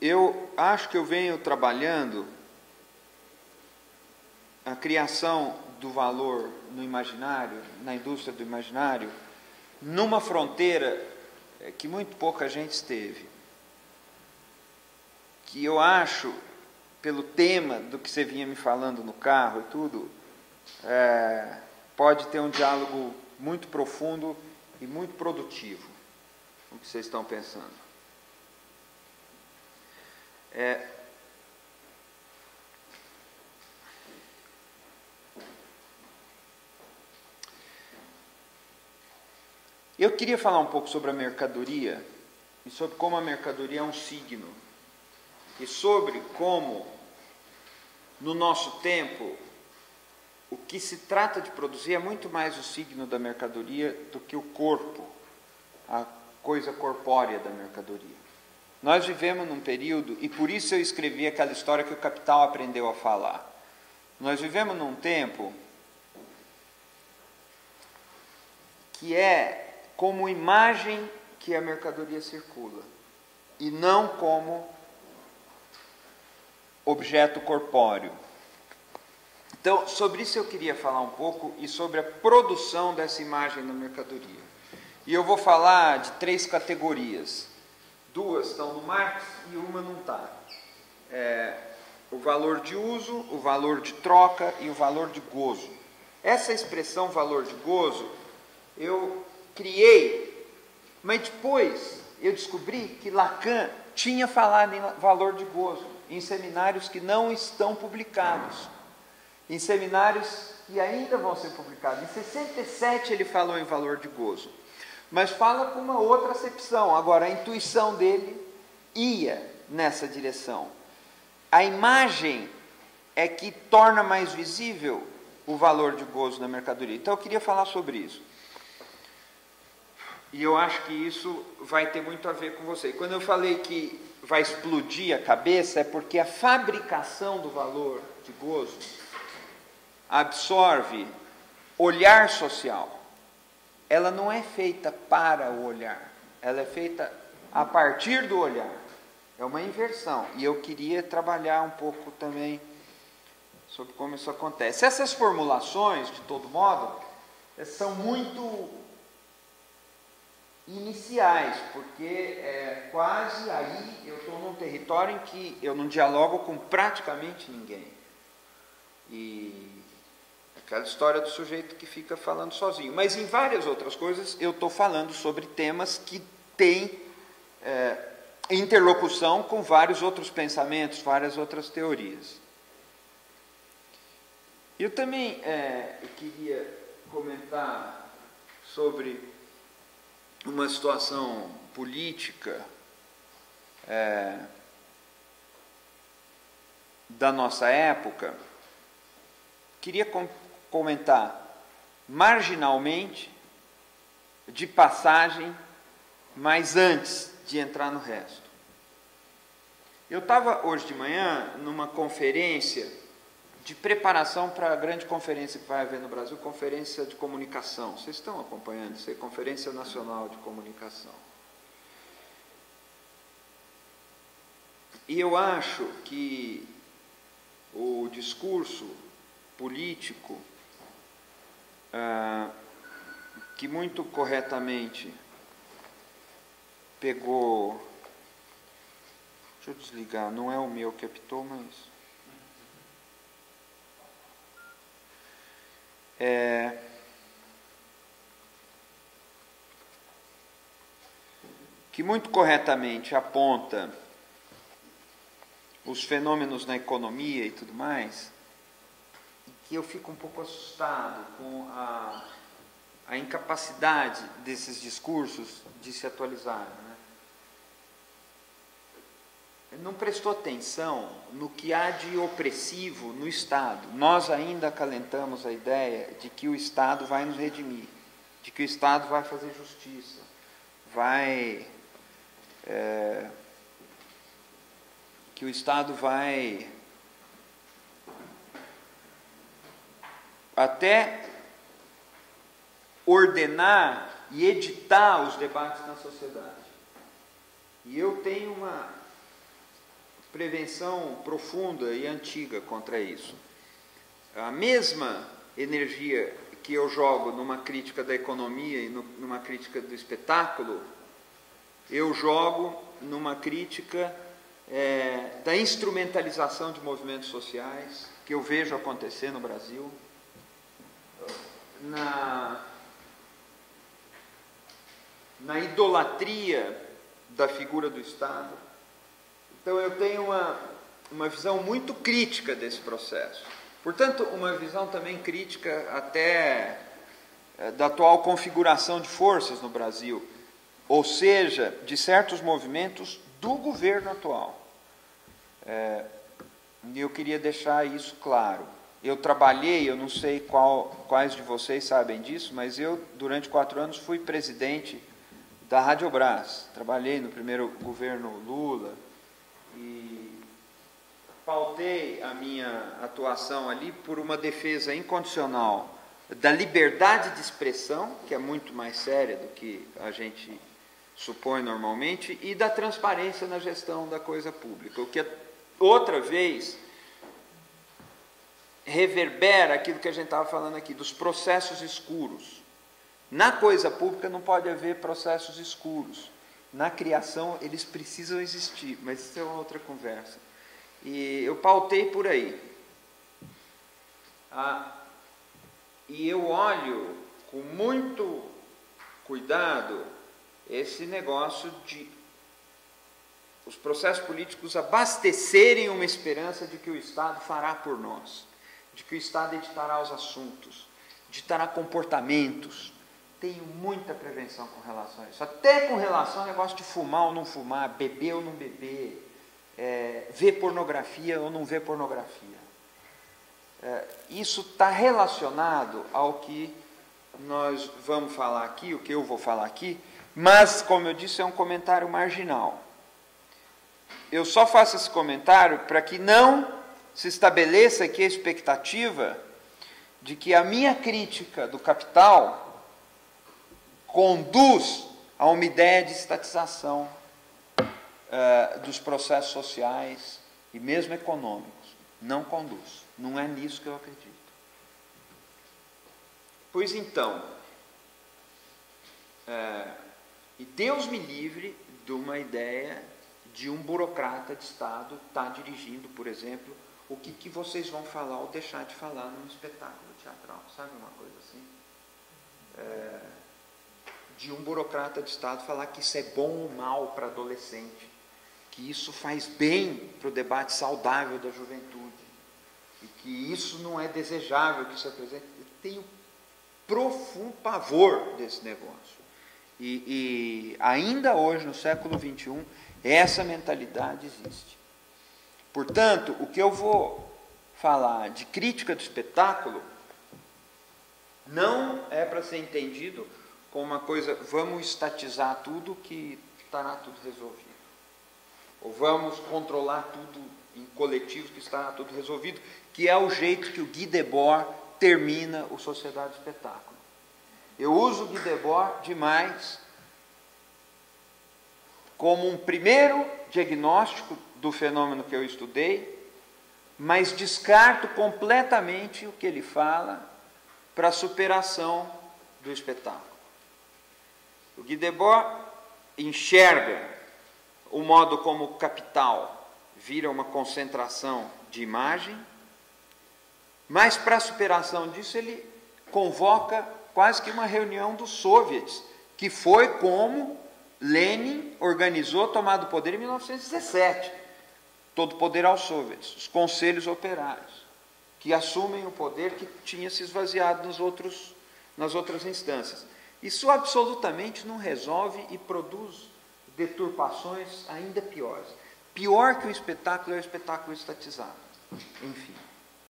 eu acho que eu venho trabalhando a criação do valor no imaginário, na indústria do imaginário, numa fronteira que muito pouca gente esteve. Que eu acho, pelo tema do que você vinha me falando no carro e tudo, pode ter um diálogo muito profundo e muito produtivo com o que vocês estão pensando. Eu queria falar um pouco sobre a mercadoria e sobre como a mercadoria é um signo e sobre como, no nosso tempo, o que se trata de produzir é muito mais o signo da mercadoria do que o corpo, a coisa corpórea da mercadoria. Nós vivemos num período, e por isso eu escrevi aquela história que o Capital aprendeu a falar. Nós vivemos num tempo que é como imagem que a mercadoria circula, e não como objeto corpóreo. Então, sobre isso eu queria falar um pouco, e sobre a produção dessa imagem na mercadoria. E eu vou falar de 3 categorias. 2 estão no Marx e uma não está. O valor de uso, o valor de troca e o valor de gozo. Essa expressão valor de gozo, eu criei, mas depois eu descobri que Lacan tinha falado em valor de gozo, em seminários que não estão publicados, em seminários que ainda vão ser publicados. Em 67 ele falou em valor de gozo, mas fala com uma outra acepção. Agora, a intuição dele ia nessa direção. A imagem é que torna mais visível o valor de gozo na mercadoria. Então eu queria falar sobre isso. E eu acho que isso vai ter muito a ver com você. Quando eu falei que vai explodir a cabeça, é porque a fabricação do valor de gozo absorve olhar social. Ela não é feita para o olhar, ela é feita a partir do olhar. É uma inversão. E eu queria trabalhar um pouco também sobre como isso acontece. Essas formulações, de todo modo, são muito iniciais, porque quase aí eu estou num território em que eu não dialogo com praticamente ninguém. E aquela história do sujeito que fica falando sozinho. Mas em várias outras coisas eu estou falando sobre temas que têm interlocução com vários outros pensamentos, várias outras teorias. Eu também queria comentar sobre uma situação política da nossa época. Queria comentar marginalmente, de passagem, mas antes de entrar no resto. Eu estava hoje de manhã numa conferência de preparação para a grande conferência que vai haver no Brasil, Conferência de Comunicação. Vocês estão acompanhando isso aí? Conferência Nacional de Comunicação. E eu acho que o discurso político, que muito corretamente pegou... Deixa eu desligar, não é o meu que apitou, mas... que muito corretamente aponta os fenômenos na economia e tudo mais, e que eu fico um pouco assustado com a incapacidade desses discursos de se atualizarem, né? Não prestou atenção no que há de opressivo no Estado. Nós ainda acalentamos a ideia de que o Estado vai nos redimir, de que o Estado vai fazer justiça, que o Estado vai até ordenar e editar os debates na sociedade. E eu tenho prevenção profunda e antiga contra isso. A mesma energia que eu jogo numa crítica da economia e numa crítica do espetáculo, eu jogo numa crítica da instrumentalização de movimentos sociais, que eu vejo acontecer no Brasil, na idolatria da figura do Estado. Então eu tenho uma visão muito crítica desse processo. Portanto, uma visão também crítica até da atual configuração de forças no Brasil, ou seja, de certos movimentos do governo atual. E eu queria deixar isso claro. Eu trabalhei, eu não sei quais de vocês sabem disso, mas eu, durante 4 anos, fui presidente da Radiobras. Trabalhei no primeiro governo Lula e pautei a minha atuação ali por uma defesa incondicional da liberdade de expressão, que é muito mais séria do que a gente supõe normalmente, e da transparência na gestão da coisa pública, o que outra vez reverbera aquilo que a gente estava falando aqui, dos processos escuros. Na coisa pública não pode haver processos escuros. Na criação eles precisam existir, mas isso é uma outra conversa. E eu pautei por aí. E eu olho com muito cuidado esse negócio de os processos políticos abastecerem uma esperança de que o Estado fará por nós, de que o Estado editará os assuntos, ditará comportamentos. Tenho muita prevenção com relação a isso, até com relação ao negócio de fumar ou não fumar, beber ou não beber, ver pornografia ou não ver pornografia. Isso está relacionado ao que nós vamos falar aqui, o que eu vou falar aqui, mas, como eu disse, é um comentário marginal. Eu só faço esse comentário para que não se estabeleça aqui a expectativa de que a minha crítica do capital conduz a uma ideia de estatização dos processos sociais e mesmo econômicos. Não conduz. Não é nisso que eu acredito. Pois então, e Deus me livre de uma ideia de um burocrata de Estado estar dirigindo, por exemplo, o que vocês vão falar ou deixar de falar num espetáculo teatral, sabe uma coisa assim? De um burocrata de Estado falar que isso é bom ou mal para adolescente, que isso faz bem para o debate saudável da juventude, e que isso não é desejável que isso apresente. Eu tenho profundo pavor desse negócio. E ainda hoje, no século XXI, essa mentalidade existe. Portanto, o que eu vou falar de crítica do espetáculo não é para ser entendido como uma coisa, vamos estatizar tudo que estará tudo resolvido. Ou vamos controlar tudo em coletivos que estará tudo resolvido, que é o jeito que o Guy Debord termina o Sociedade do Espetáculo. Eu uso o Guy Debord demais como um primeiro diagnóstico do fenômeno que eu estudei, mas descarto completamente o que ele fala para a superação do espetáculo. O Guy Debord enxerga o modo como o capital vira uma concentração de imagem, mas para a superação disso ele convoca quase que uma reunião dos soviets, que foi como Lenin organizou a tomada do poder em 1917. Todo o poder aos soviets, os conselhos operários, que assumem o poder que tinha se esvaziado nas outras instâncias. Isso absolutamente não resolve e produz deturpações ainda piores. Pior que o espetáculo é o espetáculo estatizado. Enfim.